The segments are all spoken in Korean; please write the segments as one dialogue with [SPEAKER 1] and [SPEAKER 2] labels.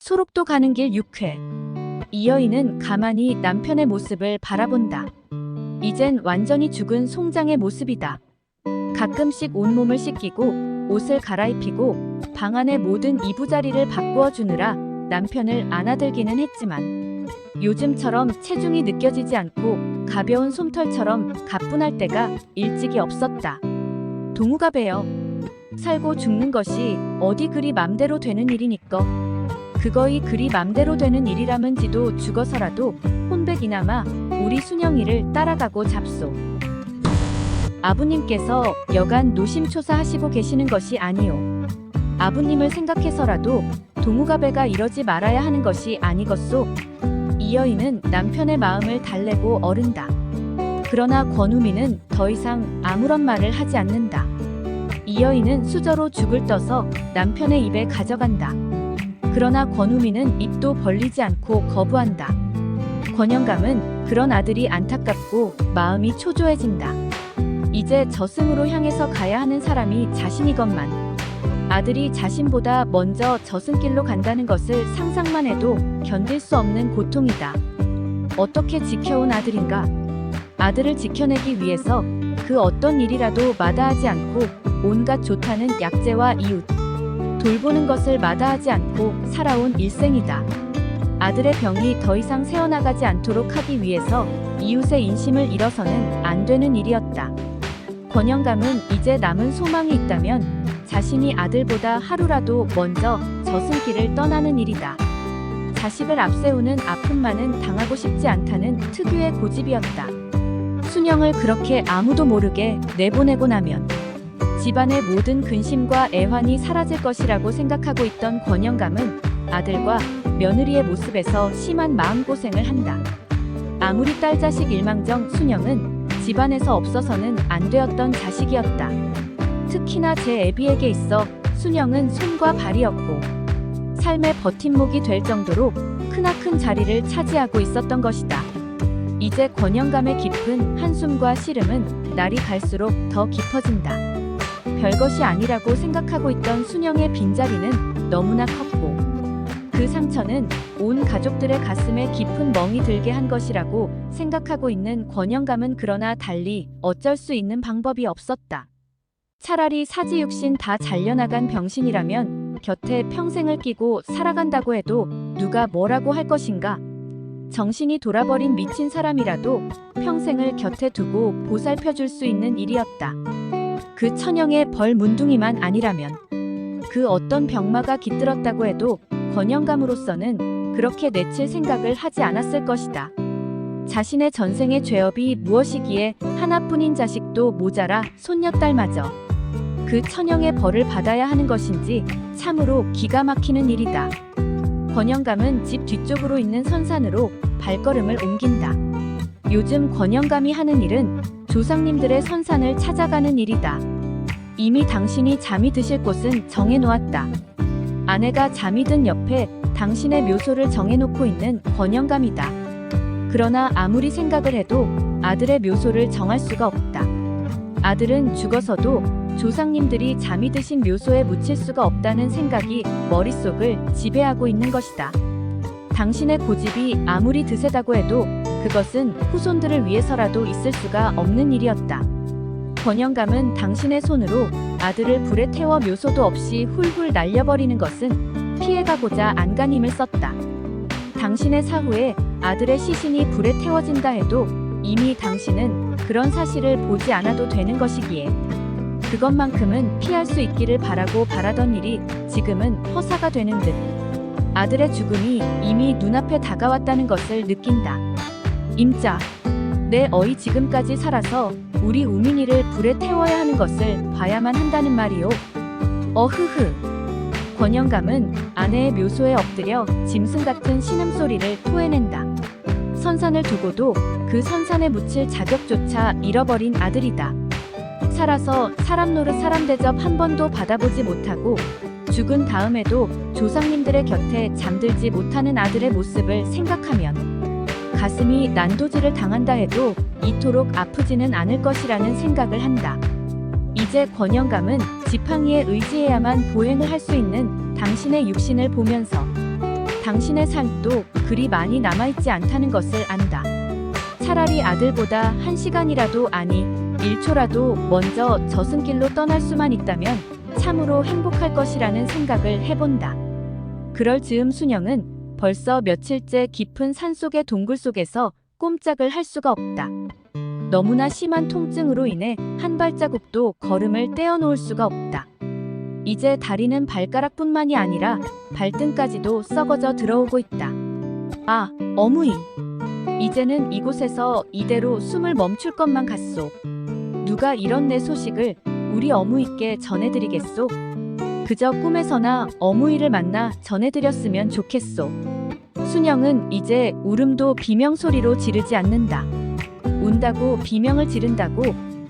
[SPEAKER 1] 소록도 가는 길 6회. 이 여인은 가만히 남편의 모습을 바라본다. 이젠 완전히 죽은 송장의 모습이다. 가끔씩 온몸을 씻기고 옷을 갈아입히고 방 안의 모든 이부자리를 바꾸어 주느라 남편을 안아들기는 했지만 요즘처럼 체중이 느껴지지 않고 가벼운 솜털처럼 가뿐할 때가 일찍이 없었다. 동우가 배여. 살고 죽는 것이 어디 그리 맘대로 되는 일이니까. 그거이 그리 맘대로 되는 일이라면지도 죽어서라도 혼백이나마 우리 순영이를 따라가고 잡소. 아부님께서 여간 노심초사하시고 계시는 것이 아니오. 아부님을 생각해서라도 동우가 배가 이러지 말아야 하는 것이 아니겠소. 이 여인은 남편의 마음을 달래고 어른다. 그러나 권우미는 더 이상 아무런 말을 하지 않는다. 이 여인은 수저로 죽을 떠서 남편의 입에 가져간다. 그러나 권우미는 입도 벌리지 않고 거부한다. 권영감은 그런 아들이 안타깝고 마음이 초조해진다. 이제 저승으로 향해서 가야 하는 사람이 자신이건만 아들이 자신보다 먼저 저승길로 간다는 것을 상상만 해도 견딜 수 없는 고통이다. 어떻게 지켜온 아들인가? 아들을 지켜내기 위해서 그 어떤 일이라도 마다하지 않고 온갖 좋다는 약재와 이웃, 돌보는 것을 마다하지 않고 살아온 일생이다. 아들의 병이 더 이상 새어나가지 않도록 하기 위해서 이웃의 인심을 잃어서는 안 되는 일이었다. 권영감은 이제 남은 소망이 있다면 자신이 아들보다 하루라도 먼저 저승길을 떠나는 일이다. 자식을 앞세우는 아픔만은 당하고 싶지 않다는 특유의 고집이었다. 순영을 그렇게 아무도 모르게 내보내고 나면 집안의 모든 근심과 애환이 사라질 것이라고 생각하고 있던 권영감은 아들과 며느리의 모습에서 심한 마음고생을 한다. 아무리 딸 자식 일망정 순영은 집안에서 없어서는 안 되었던 자식이었다. 특히나 제 애비에게 있어 순영은 손과 발이었고 삶의 버팀목이 될 정도로 크나큰 자리를 차지하고 있었던 것이다. 이제 권영감의 깊은 한숨과 시름은 날이 갈수록 더 깊어진다. 별것이 아니라고 생각하고 있던 순영의 빈자리는 너무나 컸고 그 상처는 온 가족들의 가슴에 깊은 멍이 들게 한 것이라고 생각하고 있는 권영감은 그러나 달리 어쩔 수 있는 방법이 없었다. 차라리 사지육신 다 잘려나간 병신이라면 곁에 평생을 끼고 살아간다고 해도 누가 뭐라고 할 것인가? 정신이 돌아버린 미친 사람이라도 평생을 곁에 두고 보살펴줄 수 있는 일이었다. 그 천영의 벌문둥이만 아니라면 그 어떤 병마가 깃들었다고 해도 권영감으로서는 그렇게 내칠 생각을 하지 않았을 것이다. 자신의 전생의 죄업이 무엇이기에 하나뿐인 자식도 모자라 손녀딸마저 그 천영의 벌을 받아야 하는 것인지 참으로 기가 막히는 일이다. 권영감은 집 뒤쪽으로 있는 선산으로 발걸음을 옮긴다. 요즘 권영감이 하는 일은 조상님들의 선산을 찾아가는 일이다. 이미 당신이 잠이 드실 곳은 정해놓았다. 아내가 잠이 든 옆에 당신의 묘소를 정해놓고 있는 권영감이다. 그러나 아무리 생각을 해도 아들의 묘소를 정할 수가 없다. 아들은 죽어서도 조상님들이 잠이 드신 묘소에 묻힐 수가 없다는 생각이 머릿속을 지배하고 있는 것이다. 당신의 고집이 아무리 드세다고 해도 그것은 후손들을 위해서라도 있을 수가 없는 일이었다. 권영감은 당신의 손으로 아들을 불에 태워 묘소도 없이 훌훌 날려버리는 것은 피해가고자 안간힘을 썼다. 당신의 사후에 아들의 시신이 불에 태워진다 해도 이미 당신은 그런 사실을 보지 않아도 되는 것이기에 그것만큼은 피할 수 있기를 바라고 바라던 일이 지금은 허사가 되는 듯 아들의 죽음이 이미 눈앞에 다가왔다는 것을 느낀다. 임자, 내 어이 지금까지 살아서 우리 우민이를 불에 태워야 하는 것을 봐야만 한다는 말이오. 어흐흐. 권영감은 아내의 묘소에 엎드려 짐승 같은 신음소리를 토해낸다. 선산을 두고도 그 선산에 묻힐 자격조차 잃어버린 아들이다. 살아서 사람 노릇 사람 대접 한 번도 받아보지 못하고 죽은 다음에도 조상님들의 곁에 잠들지 못하는 아들의 모습을 생각하면 가슴이 난도질을 당한다 해도 이토록 아프지는 않을 것이라는 생각을 한다. 이제 권영감은 지팡이에 의지해야만 보행을 할 수 있는 당신의 육신을 보면서 당신의 삶도 그리 많이 남아있지 않다는 것을 안다. 차라리 아들보다 1시간이라도 아니 1초라도 먼저 저승길로 떠날 수만 있다면 참으로 행복할 것이라는 생각을 해본다. 그럴 즈음 순영은 벌써 며칠째 깊은 산속의 동굴 속에서 꼼짝을 할 수가 없다. 너무나 심한 통증으로 인해 한 발자국도 걸음을 떼어놓을 수가 없다. 이제 다리는 발가락뿐만이 아니라 발등까지도 썩어져 들어오고 있다. 아, 어무이. 이제는 이곳에서 이대로 숨을 멈출 것만 같소. 누가 이런 내 소식을 우리 어무이께 전해드리겠소? 그저 꿈에서나 어무이를 만나 전해드렸으면 좋겠소. 순영은 이제 울음도 비명소리로 지르지 않는다. 운다고 비명을 지른다고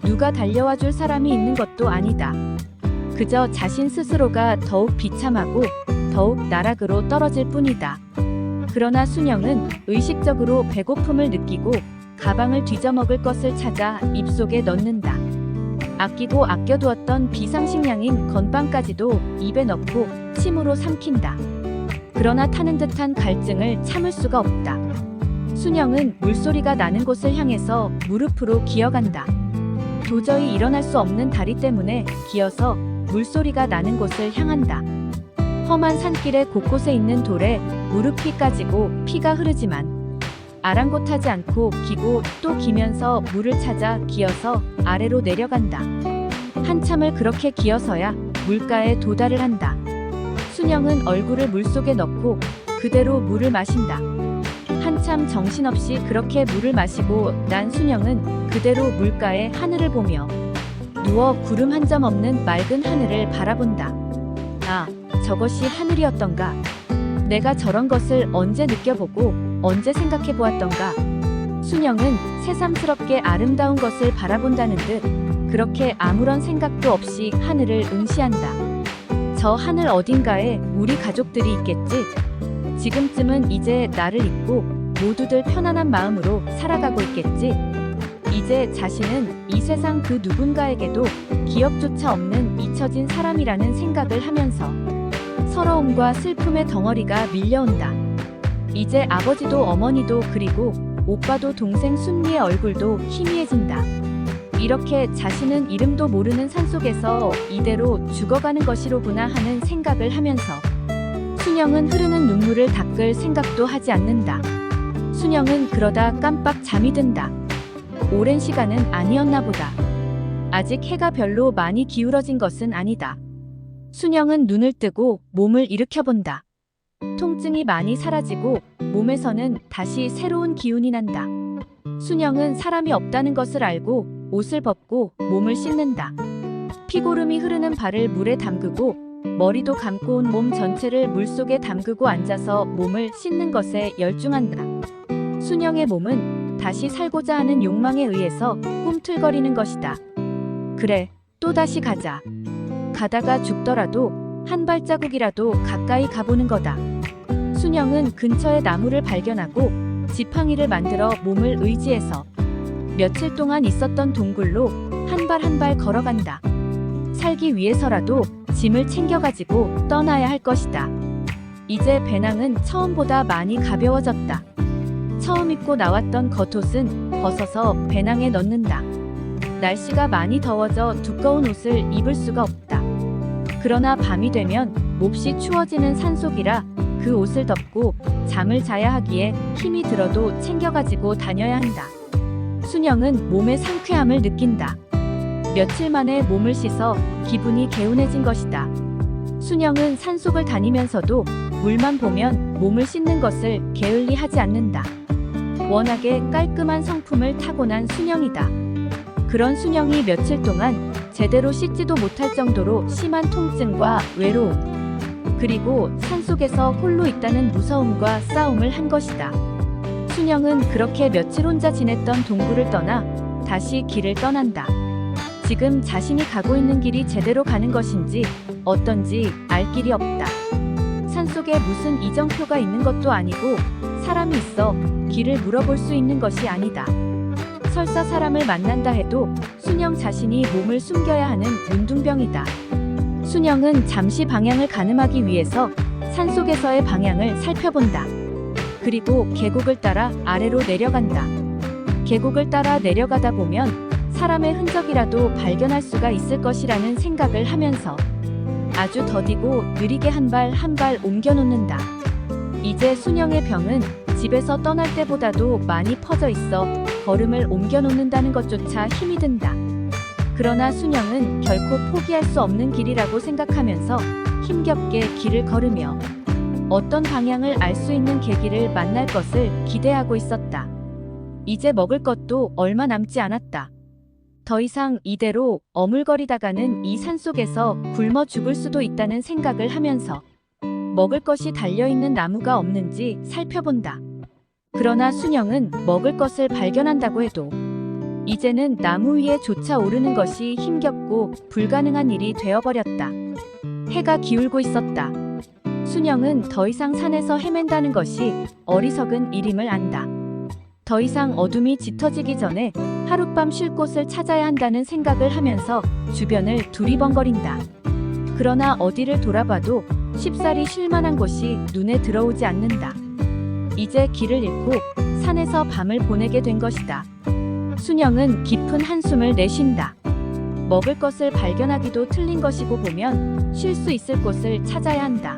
[SPEAKER 1] 누가 달려와 줄 사람이 있는 것도 아니다. 그저 자신 스스로가 더욱 비참하고 더욱 나락으로 떨어질 뿐이다. 그러나 순영은 의식적으로 배고픔을 느끼고 가방을 뒤져먹을 것을 찾아 입속에 넣는다. 아끼고 아껴두었던 비상식량인 건빵까지도 입에 넣고 침으로 삼킨다. 그러나 타는 듯한 갈증을 참을 수가 없다. 순영은 물소리가 나는 곳을 향해서 무릎으로 기어간다. 도저히 일어날 수 없는 다리 때문에 기어서 물소리가 나는 곳을 향한다. 험한 산길의 곳곳에 있는 돌에 무릎이 까지고 피가 흐르지만 아랑곳하지 않고 기고 또 기면서 물을 찾아 기어서 아래로 내려간다. 한참을 그렇게 기어서야 물가에 도달을 한다. 순영은 얼굴을 물속에 넣고 그대로 물을 마신다. 한참 정신없이 그렇게 물을 마시고 난 순영은 그대로 물가의 하늘을 보며 누워 구름 한 점 없는 맑은 하늘을 바라본다. 아, 저것이 하늘이었던가? 내가 저런 것을 언제 느껴보고 언제 생각해 보았던가? 순영은 새삼스럽게 아름다운 것을 바라본다는 듯 그렇게 아무런 생각도 없이 하늘을 응시한다. 저 하늘 어딘가에 우리 가족들이 있겠지? 지금쯤은 이제 나를 잊고 모두들 편안한 마음으로 살아가고 있겠지? 이제 자신은 이 세상 그 누군가에게도 기억조차 없는 잊혀진 사람이라는 생각을 하면서 서러움과 슬픔의 덩어리가 밀려온다. 이제 아버지도 어머니도 그리고 오빠도 동생 순미의 얼굴도 희미해진다. 이렇게 자신은 이름도 모르는 산속에서 이대로 죽어가는 것이로구나 하는 생각을 하면서 순영은 흐르는 눈물을 닦을 생각도 하지 않는다. 순영은 그러다 깜빡 잠이 든다. 오랜 시간은 아니었나 보다. 아직 해가 별로 많이 기울어진 것은 아니다. 순영은 눈을 뜨고 몸을 일으켜본다. 통증이 많이 사라지고 몸에서는 다시 새로운 기운이 난다. 순영은 사람이 없다는 것을 알고 옷을 벗고 몸을 씻는다. 피고름이 흐르는 발을 물에 담그고 머리도 감고 온 몸 전체를 물속에 담그고 앉아서 몸을 씻는 것에 열중한다. 순영의 몸은 다시 살고자 하는 욕망에 의해서 꿈틀거리는 것이다. 그래, 또다시 가자. 가다가 죽더라도 한 발자국이라도 가까이 가보는 거다. 순영은 근처에 나무를 발견하고 지팡이를 만들어 몸을 의지해서 며칠 동안 있었던 동굴로 한 발 한 발 걸어간다. 살기 위해서라도 짐을 챙겨가지고 떠나야 할 것이다. 이제 배낭은 처음보다 많이 가벼워졌다. 처음 입고 나왔던 겉옷은 벗어서 배낭에 넣는다. 날씨가 많이 더워져 두꺼운 옷을 입을 수가 없다. 그러나 밤이 되면 몹시 추워지는 산속이라 그 옷을 덮고 잠을 자야 하기에 힘이 들어도 챙겨가지고 다녀야 한다. 순영은 몸의 상쾌함을 느낀다. 며칠 만에 몸을 씻어 기분이 개운해진 것이다. 순영은 산속을 다니면서도 물만 보면 몸을 씻는 것을 게을리 하지 않는다. 워낙에 깔끔한 성품을 타고난 순영이다. 그런 순영이 며칠 동안 제대로 씻지도 못할 정도로 심한 통증과 외로움, 그리고 산속에서 홀로 있다는 무서움과 싸움을 한 것이다. 순영은 그렇게 며칠 혼자 지냈던 동굴을 떠나 다시 길을 떠난다. 지금 자신이 가고 있는 길이 제대로 가는 것인지 어떤지 알 길이 없다. 산속에 무슨 이정표가 있는 것도 아니고 사람이 있어 길을 물어볼 수 있는 것이 아니다. 설사 사람을 만난다 해도 순영 자신이 몸을 숨겨야 하는 문둥병이다. 순영은 잠시 방향을 가늠하기 위해서 산속에서의 방향을 살펴본다. 그리고 계곡을 따라 아래로 내려간다. 계곡을 따라 내려가다 보면 사람의 흔적이라도 발견할 수가 있을 것이라는 생각을 하면서 아주 더디고 느리게 한 발 한 발 옮겨 놓는다. 이제 순영의 병은 집에서 떠날 때보다도 많이 퍼져 있어 걸음을 옮겨 놓는다는 것조차 힘이 든다. 그러나 순영은 결코 포기할 수 없는 길이라고 생각하면서 힘겹게 길을 걸으며 어떤 방향을 알 수 있는 계기를 만날 것을 기대하고 있었다. 이제 먹을 것도 얼마 남지 않았다. 더 이상 이대로 어물거리다가는 이 산속에서 굶어 죽을 수도 있다는 생각을 하면서 먹을 것이 달려있는 나무가 없는지 살펴본다. 그러나 순영은 먹을 것을 발견한다고 해도 이제는 나무 위에 조차 오르는 것이 힘겹고 불가능한 일이 되어버렸다. 해가 기울고 있었다. 순영은 더 이상 산에서 헤맨다는 것이 어리석은 일임을 안다. 더 이상 어둠이 짙어지기 전에 하룻밤 쉴 곳을 찾아야 한다는 생각을 하면서 주변을 두리번거린다. 그러나 어디를 돌아봐도 쉽사리 쉴 만한 곳이 눈에 들어오지 않는다. 이제 길을 잃고 산에서 밤을 보내게 된 것이다. 순영은 깊은 한숨을 내쉰다. 먹을 것을 발견하기도 틀린 것이고 보면 쉴 수 있을 곳을 찾아야 한다.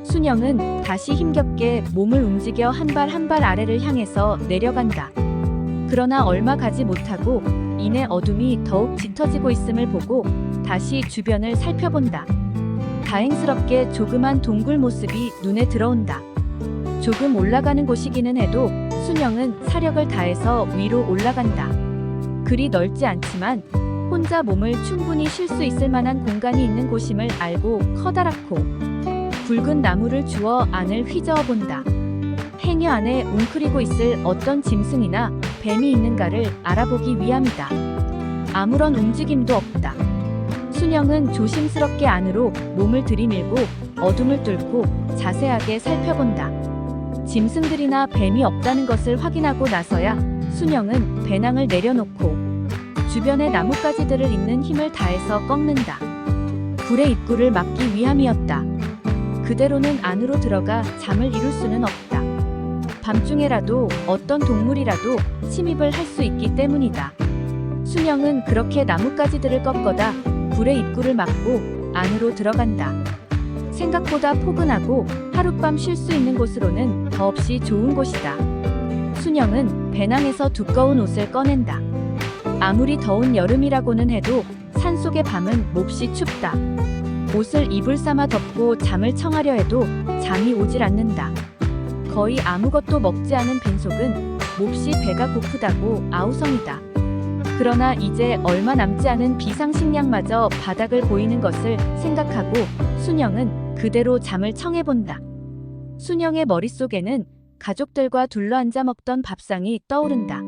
[SPEAKER 1] 순영은 다시 힘겹게 몸을 움직여 한 발 한 발 아래를 향해서 내려간다. 그러나 얼마 가지 못하고 이내 어둠이 더욱 짙어지고 있음을 보고 다시 주변을 살펴본다. 다행스럽게 조그만 동굴 모습이 눈에 들어온다. 조금 올라가는 곳이기는 해도 순영은 사력을 다해서 위로 올라간다. 그리 넓지 않지만 혼자 몸을 충분히 쉴 수 있을 만한 공간이 있는 곳임을 알고 커다랗고 굵은 나무를 주워 안을 휘저어 본다. 행여 안에 웅크리고 있을 어떤 짐승이나 뱀이 있는가를 알아보기 위함이다. 아무런 움직임도 없다. 순영은 조심스럽게 안으로 몸을 들이밀고 어둠을 뚫고 자세하게 살펴본다. 짐승들이나 뱀이 없다는 것을 확인하고 나서야 순영은 배낭을 내려놓고 주변의 나뭇가지들을 있는 힘을 다해서 꺾는다. 불의 입구를 막기 위함이었다. 그대로는 안으로 들어가 잠을 이룰 수는 없다. 밤중에라도 어떤 동물이라도 침입을 할 수 있기 때문이다. 순영은 그렇게 나뭇가지들을 꺾어다 불의 입구를 막고 안으로 들어간다. 생각보다 포근하고 하룻밤 쉴 수 있는 곳으로는 더없이 좋은 곳이다. 순영은 배낭에서 두꺼운 옷을 꺼낸다. 아무리 더운 여름이라고는 해도 산속의 밤은 몹시 춥다. 옷을 이불 삼아 덮고 잠을 청하려 해도 잠이 오질 않는다. 거의 아무것도 먹지 않은 빈속은 몹시 배가 고프다고 아우성이다. 그러나 이제 얼마 남지 않은 비상식량마저 바닥을 보이는 것을 생각하고 순영은 그대로 잠을 청해본다. 순영의 머릿속에는 가족들과 둘러앉아 먹던 밥상이 떠오른다.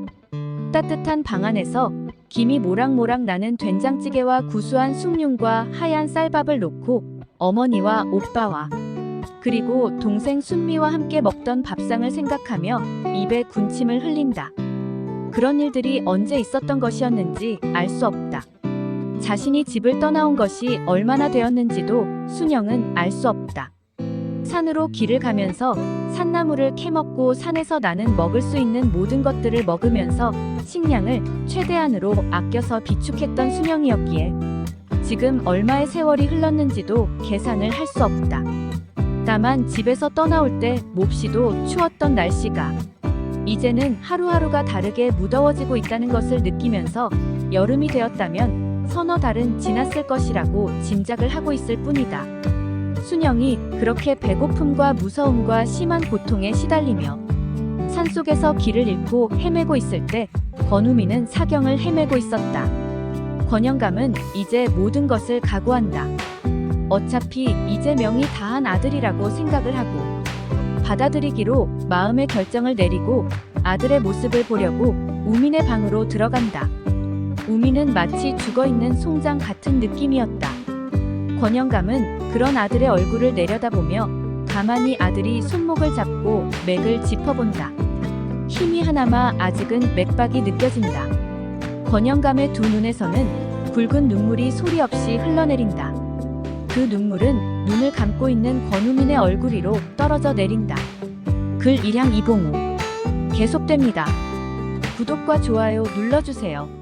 [SPEAKER 1] 따뜻한 방 안에서 김이 모락모락 나는 된장찌개와 구수한 숭늉과 하얀 쌀밥을 놓고 어머니와 오빠와 그리고 동생 순미와 함께 먹던 밥상을 생각하며 입에 군침을 흘린다. 그런 일들이 언제 있었던 것이었는지 알 수 없다. 자신이 집을 떠나온 것이 얼마나 되었는지도 순영은 알 수 없다. 산으로 길을 가면서 산나물을 캐먹고 산에서 나는 먹을 수 있는 모든 것들을 먹으면서 식량을 최대한으로 아껴서 비축했던 순영이었기에 지금 얼마의 세월이 흘렀는지도 계산을 할 수 없다. 다만 집에서 떠나올 때 몹시도 추웠던 날씨가 이제는 하루하루가 다르게 무더워지고 있다는 것을 느끼면서 여름이 되었다면 서너 달은 지났을 것이라고 짐작을 하고 있을 뿐이다. 순영이 그렇게 배고픔과 무서움과 심한 고통에 시달리며 산속에서 길을 잃고 헤매고 있을 때 권우미는 사경을 헤매고 있었다. 권영감은 이제 모든 것을 각오한다. 어차피 이제 명이 다한 아들이라고 생각을 하고 받아들이기로 마음의 결정을 내리고 아들의 모습을 보려고 우민의 방으로 들어간다. 우민은 마치 죽어있는 송장 같은 느낌이었다. 권영감은 그런 아들의 얼굴을 내려다보며 가만히 아들이 손목을 잡고 맥을 짚어본다. 힘이 하나마 아직은 맥박이 느껴진다. 권영감의 두 눈에서는 굵은 눈물이 소리 없이 흘러내린다. 그 눈물은 눈을 감고 있는 권우민의 얼굴 위로 떨어져 내린다. 글 일양 이봉우. 계속됩니다. 구독과 좋아요 눌러주세요.